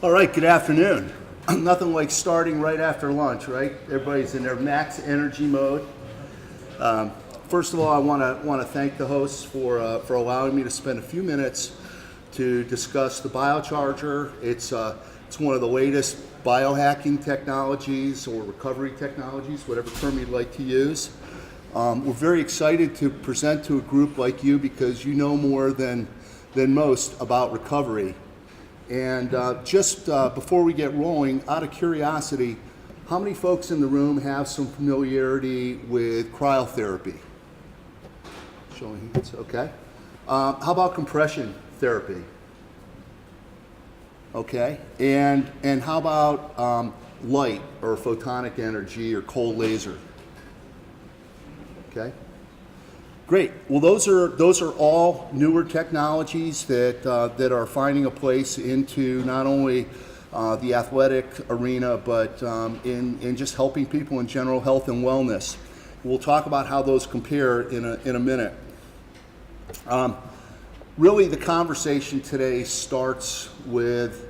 All right, good afternoon. Nothing like starting right after lunch, right? Everybody's in their max energy mode. First of all, I want to thank the hosts for allowing me to spend a few minutes to discuss the BioCharger. It's one of the latest biohacking technologies or recovery technologies, whatever term you'd like to use. We're very excited to present to a group like you because you know more than most about recovery. And just before we get rolling, out of curiosity, how many folks in the room have some familiarity with cryotherapy? Showing hands, okay. How about compression therapy? Okay, and how about light or photonic energy or cold laser? Okay. Great. Well, those are all newer technologies that are finding a place into not only the athletic arena, but in just helping people in general health and wellness. We'll talk about how those compare in a minute. Really, the conversation today starts with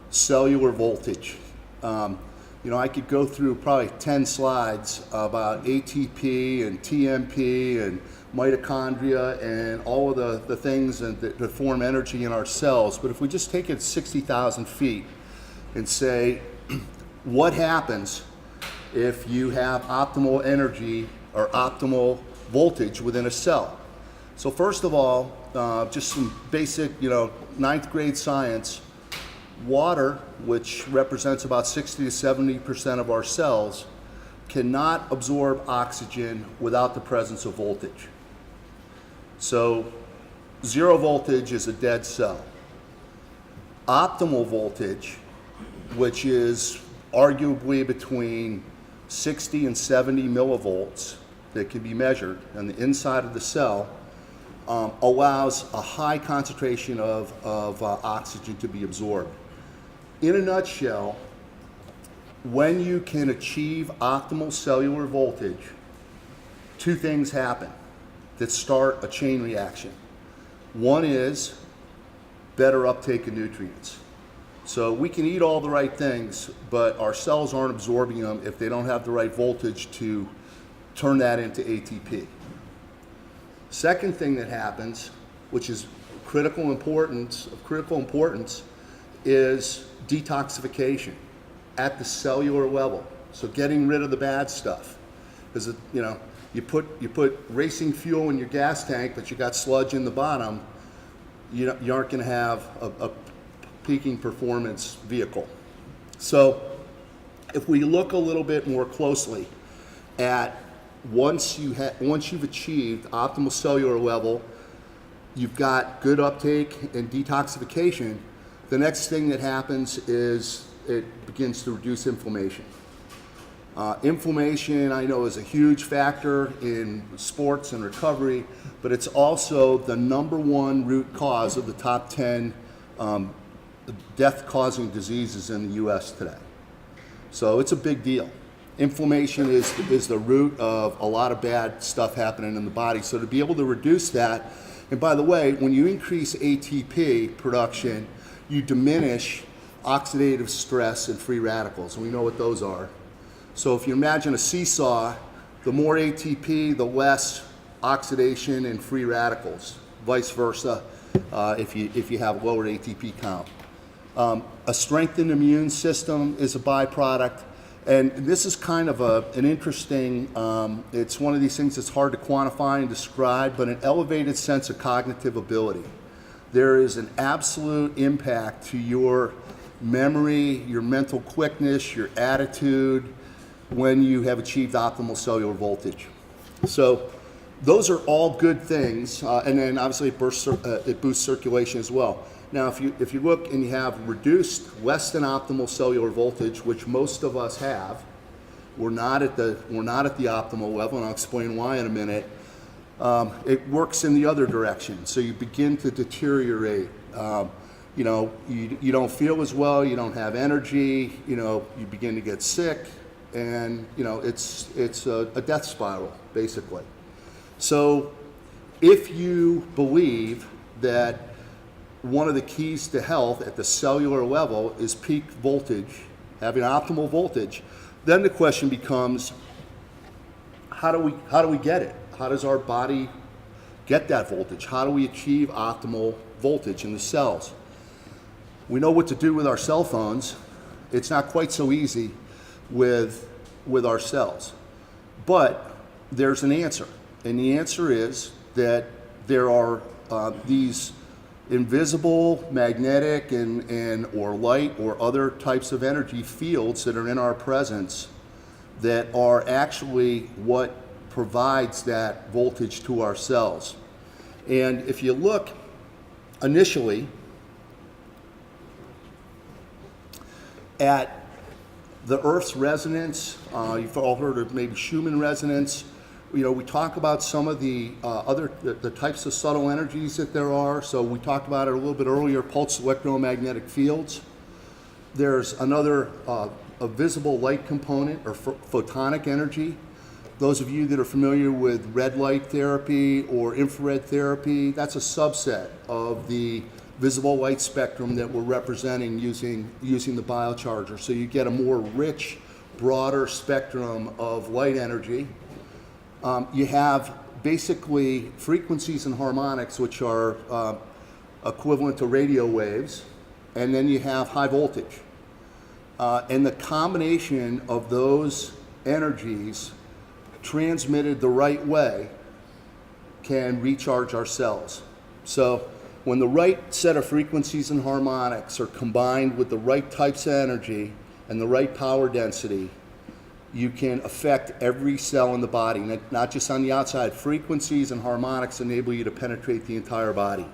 cellular voltage. I could go through probably 10 slides about ATP and TMP and mitochondria and all of the things that form energy in our cells. But if we just take it 60,000 feet and say, what happens if you have optimal energy or optimal voltage within a cell? So first of all, just some basic, ninth grade science. Water, which represents about 60 to 70% of our cells, cannot absorb oxygen without the presence of voltage. So zero voltage is a dead cell. Optimal voltage, which is arguably between 60 and 70 millivolts that can be measured on the inside of the cell, allows a high concentration of oxygen to be absorbed. In a nutshell, when you can achieve optimal cellular voltage, two things happen that start a chain reaction. One is better uptake of nutrients. So we can eat all the right things, but our cells aren't absorbing them if they don't have the right voltage to turn that into ATP. Second thing that happens, which is critical importance, is detoxification at the cellular level. So getting rid of the bad stuff, because you put racing fuel in your gas tank, but you got sludge in the bottom. You aren't going to have a peaking performance vehicle. So if we look a little bit more closely at once you've achieved optimal cellular level, you've got good uptake and detoxification. The next thing that happens is it begins to reduce inflammation. Inflammation, I know, is a huge factor in sports and recovery, but it's also the number one root cause of the top 10 death-causing diseases in the U.S. today. So it's a big deal. Inflammation is the root of a lot of bad stuff happening in the body. So to be able to reduce that, and by the way, when you increase ATP production, you diminish oxidative stress and free radicals, and we know what those are. So if you imagine a seesaw, the more ATP, the less oxidation and free radicals. Vice versa, if you have lower ATP count. A strengthened immune system is a byproduct, and this is kind of an interesting, it's one of these things that's hard to quantify and describe, but an elevated sense of cognitive ability. There is an absolute impact to your memory, your mental quickness, your attitude when you have achieved optimal cellular voltage. So those are all good things, and then obviously it boosts circulation as well. Now, if you look and you have reduced less than optimal cellular voltage, which most of us have, we're not at the optimal level, and I'll explain why in a minute. It works in the other direction, so you begin to deteriorate. You don't feel as well, you don't have energy, you begin to get sick, and it's a death spiral, basically. So if you believe that one of the keys to health at the cellular level is peak voltage, having optimal voltage. Then the question becomes, how do we get it? How does our body get that voltage? How do we achieve optimal voltage in the cells? We know what to do with our cell phones. It's not quite so easy with our cells. But there's an answer. And the answer is that there are these invisible magnetic and or light or other types of energy fields that are in our presence that are actually what provides that voltage to our cells. And if you look initially at the Earth's resonance, you've all heard of maybe Schumann resonance. You know, we talk about some of the the types of subtle energies that there are. So we talked about it a little bit earlier, pulsed electromagnetic fields. There's another a visible light component, or photonic energy. Those of you that are familiar with red light therapy or infrared therapy, that's a subset of the visible light spectrum that we're representing using the BioCharger. So you get a more rich, broader spectrum of light energy. You have basically frequencies and harmonics, which are equivalent to radio waves, and then you have high voltage. And the combination of those energies transmitted the right way can recharge our cells. So when the right set of frequencies and harmonics are combined with the right types of energy and the right power density, you can affect every cell in the body, not just on the outside. Frequencies and harmonics enable you to penetrate the entire body.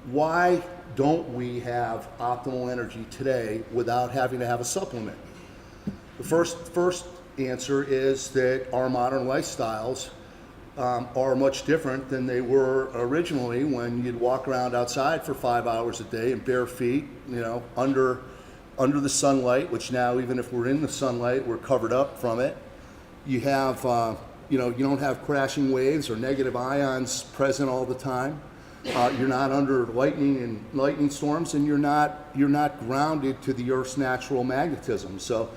Why don't we have optimal energy today without having to have a supplement? The first answer is that our modern lifestyles are much different than they were originally, when you'd walk around outside for 5 hours a day in bare feet, you know, under the sunlight, which now, even if we're in the sunlight, we're covered up from it. You have, you don't have crashing waves or negative ions present all the time. You're not under lightning storms, and you're not grounded to the Earth's natural magnetism. So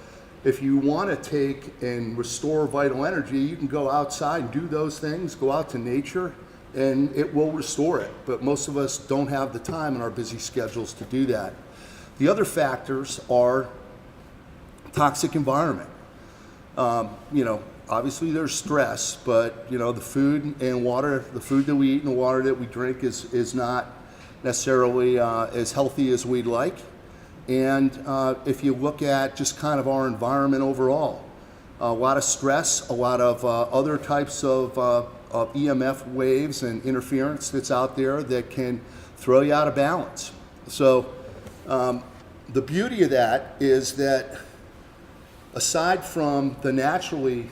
if you want to take and restore vital energy, you can go outside and do those things, go out to nature, and it will restore it. But most of us don't have the time in our busy schedules to do that. The other factors are toxic environment. Obviously there's stress, but the food and water, the food that we eat and the water that we drink is not necessarily as healthy as we'd like. And if you look at just kind of our environment overall, a lot of stress, a lot of other types of EMF waves and interference that's out there that can throw you out of balance. So the beauty of that is that aside from the naturally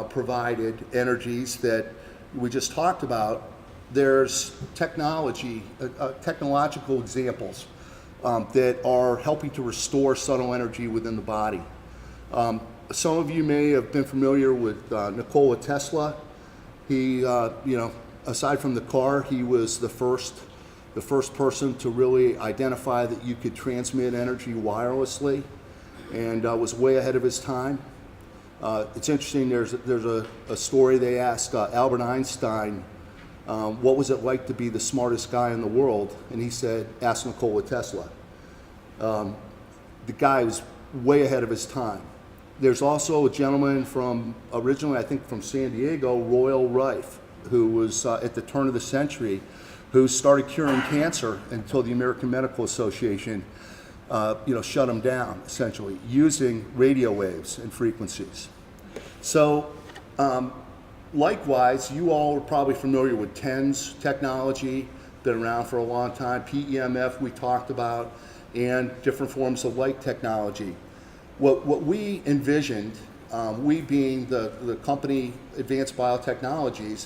provided energies that we just talked about, there's technological examples that are helping to restore subtle energy within the body. Some of you may have been familiar with Nikola Tesla. He, aside from the car, he was the first person to really identify that you could transmit energy wirelessly, and was way ahead of his time. It's interesting, there's a story they asked Albert Einstein, what was it like to be the smartest guy in the world? And he said, ask Nikola Tesla. The guy was way ahead of his time. There's also a gentleman originally I think from San Diego, Royal Rife, who was at the turn of the century, who started curing cancer until the American Medical Association shut him down, essentially, using radio waves and frequencies. So likewise, you all are probably familiar with TENS technology, been around for a long time. PEMF we talked about, and different forms of light technology. What we envisioned, we being the company Advanced Biotechnologies,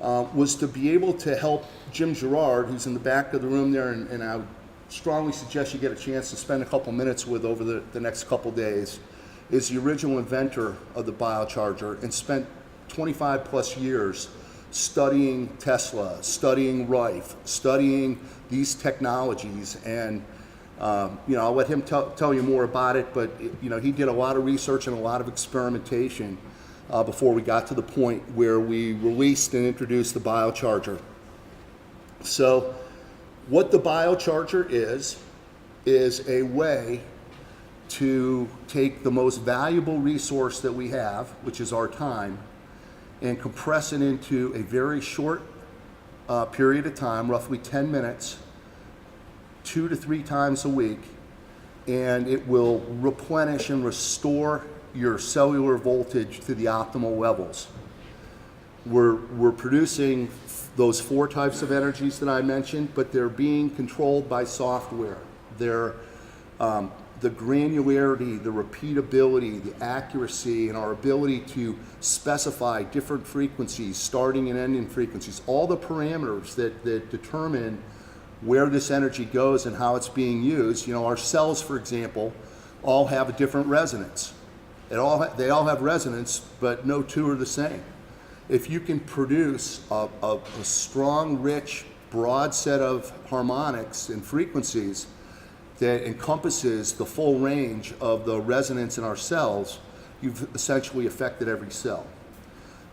was to be able to help Jim Gerard, who's in the back of the room there, and I would strongly suggest you get a chance to spend a couple minutes with over the next couple days, is the original inventor of the BioCharger and spent 25 plus years studying Tesla, studying Rife, studying these technologies, and I'll let him tell you more about it, but he did a lot of research and a lot of experimentation before we got to the point where we released and introduced the BioCharger. So what the BioCharger is a way to take the most valuable resource that we have, which is our time, and compress it into a very short period of time, roughly 10 minutes, 2 to 3 times a week, and it will replenish and restore your cellular voltage to the optimal levels. We're producing those 4 types of energies that I mentioned, but they're being controlled by software. They're the granularity, the repeatability, the accuracy, and our ability to specify different frequencies, starting and ending frequencies, all the parameters that determine where this energy goes and how it's being used. Our cells, for example, all have a different resonance. They all have resonance, but no two are the same. If you can produce a strong, rich, broad set of harmonics and frequencies that encompasses the full range of the resonance in our cells, you've essentially affected every cell.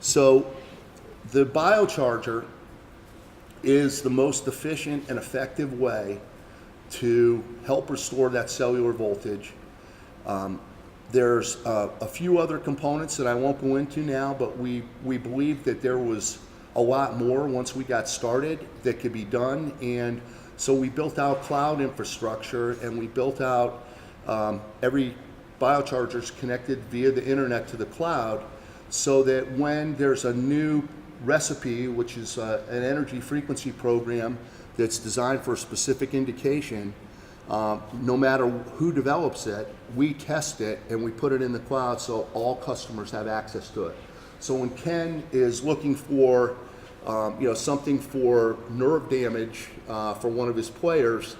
So the BioCharger is the most efficient and effective way to help restore that cellular voltage. There's a few other components that I won't go into now, but we believe that there was a lot more once we got started that could be done. And so we built out cloud infrastructure, and we built out every BioCharger's connected via the internet to the cloud, so that when there's a new recipe, which is an energy frequency program that's designed for a specific indication, no matter who develops it, we test it and we put it in the cloud so all customers have access to it. So when Ken is looking for something for nerve damage for one of his players,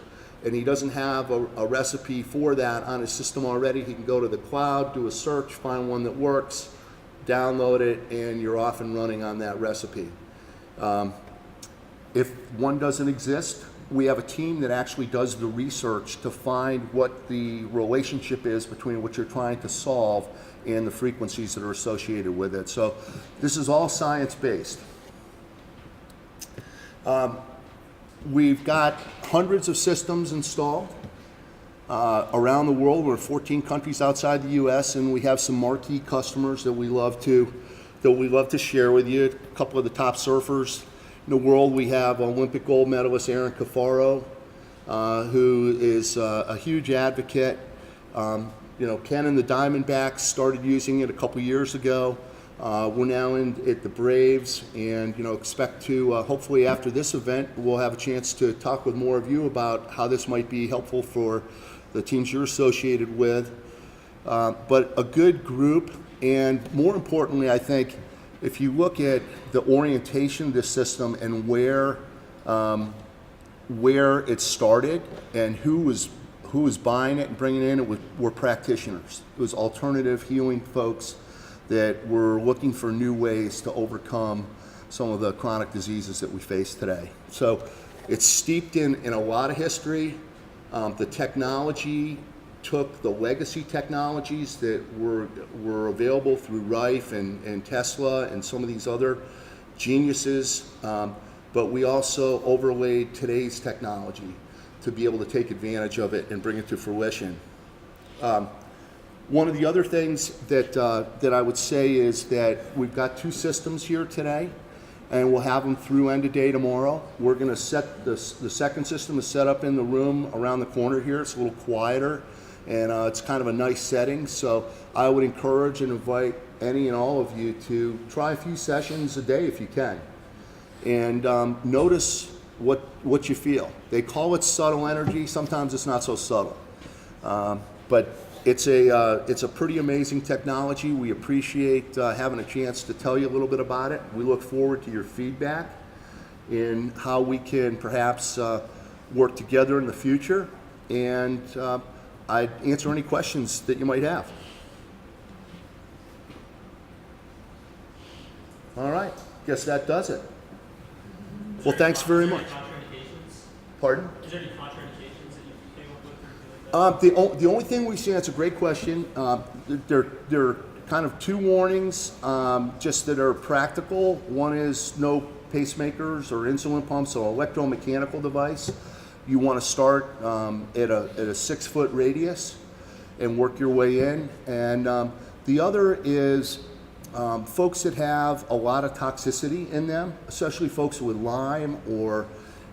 and he doesn't have a recipe for that on his system already, he can go to the cloud, do a search, find one that works, download it, and you're off and running on that recipe. If one doesn't exist, we have a team that actually does the research to find what the relationship is between what you're trying to solve and the frequencies that are associated with it. So this is all science-based. We've got hundreds of systems installed around the world. We're in 14 countries outside the U.S., and we have some marquee customers that we love to share with you. A couple of the top surfers in the world. We have Olympic gold medalist Aaron Cafaro, who is a huge advocate. Ken and the Diamondbacks started using it a couple years ago. We're now at the Braves, and expect to hopefully after this event we'll have a chance to talk with more of you about how this might be helpful for the teams you're associated with. But a good group, and more importantly, I think if you look at the orientation of this system and where it started and who was buying it and bringing it in, were practitioners. It was alternative healing folks that were looking for new ways to overcome some of the chronic diseases that we face today. So it's steeped in a lot of history. The technology took the legacy technologies that were available through Rife and Tesla and some of these other geniuses, but we also overlaid today's technology to be able to take advantage of it and bring it to fruition. One of the other things that I would say is that we've got 2 systems here today, and we'll have them through end of day tomorrow. We're going to set the second system is set up in the room around the corner here. It's a little quieter, and it's kind of a nice setting. So I would encourage and invite any and all of you to try a few sessions a day if you can, and notice what you feel. They call it subtle energy. Sometimes it's not so subtle, but it's a pretty amazing technology. We appreciate having a chance to tell you a little bit about it. We look forward to your feedback in how we can perhaps work together in the future, and I'd answer any questions that you might have. All right. guess that does it. Well, thanks very much. Pardon? Is there any contraindications that you came up with or anything like that? The only thing we see, that's a great question. There are kind of two warnings just that are practical. One is no pacemakers or insulin pumps, so electromechanical device. You want to start at a 6 foot radius and work your way in. And the other is folks that have a lot of toxicity in them, especially folks with Lyme, or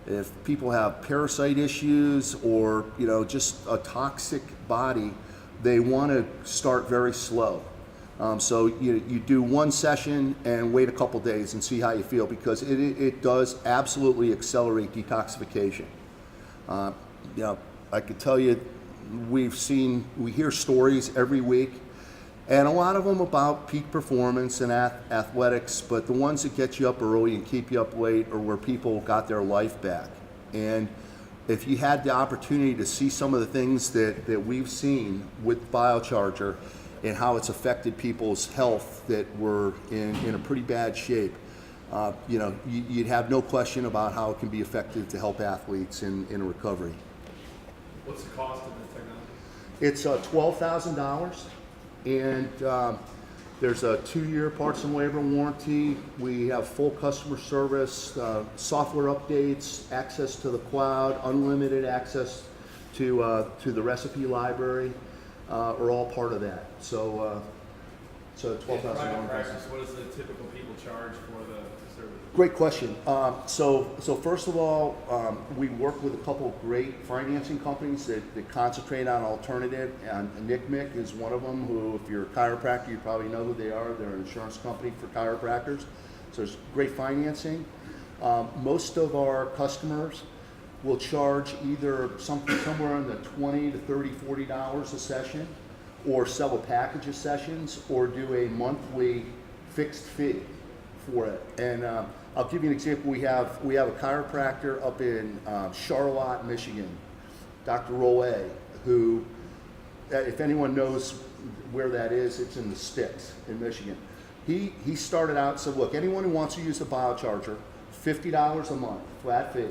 if people have parasite issues, or just a toxic body, they want to start very slow. So you do one session and wait a couple days and see how you feel, because it does absolutely accelerate detoxification. I could tell you, we hear stories every week, and a lot of them about peak performance and athletics, but the ones that get you up early and keep you up late are where people got their life back. And if you had the opportunity to see some of the things that we've seen with BioCharger and how it's affected people's health that were in a pretty bad shape, you'd have no question about how it can be effective to help athletes in recovery. What's the cost of the technology? It's $12,000, and there's a 2-year parts and labor warranty. We have full customer service, software updates, access to the cloud, unlimited access to the recipe library, are all part of that. So $12,000. Private practice, what does the typical people charge for the service? Great question. So first of all, we work with a couple of great financing companies that concentrate on alternative, and NCMEC is one of them, who, if you're a chiropractor, you probably know who they are. They're an insurance company for chiropractors. So there's great financing. Most of our customers will charge either somewhere in the $20 to $30, $40 a session, or sell a package of sessions, or do a monthly fixed fee for it. And I'll give you an example. We have a chiropractor up in Charlotte, Michigan, Dr. Rollet, who, if anyone knows where that is, it's in the sticks in Michigan. He started out and said, look, anyone who wants to use the BioCharger, $50 a month, flat fee.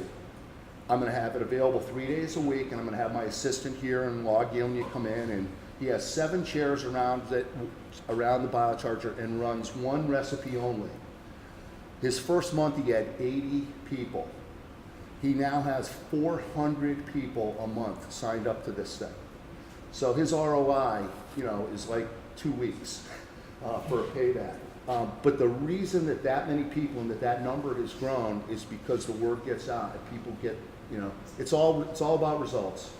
I'm going to have it available 3 days a week, and I'm going to have my assistant here in Log Union come in, and he has 7 chairs around the BioCharger and runs one recipe only. His first month he had 80 people. He now has 400 people a month signed up to this thing. So his ROI, is like 2 weeks for a payback. But the reason that many people and that number has grown is because the word gets out and people get, it's all about results.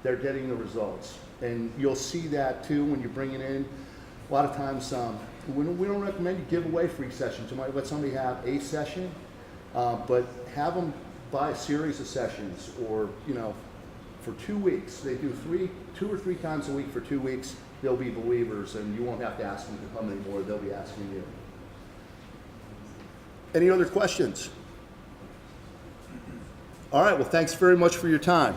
They're getting the results. And you'll see that too when you bring it in. A lot of times, we don't recommend you give away free sessions. You might let somebody have a session, but have them buy a series of sessions, or, for 2 weeks. They do 2 or 3 times a week for 2 weeks. They'll be believers, and you won't have to ask them to come anymore. They'll be asking you. Any other questions? All right, well, thanks very much for your time.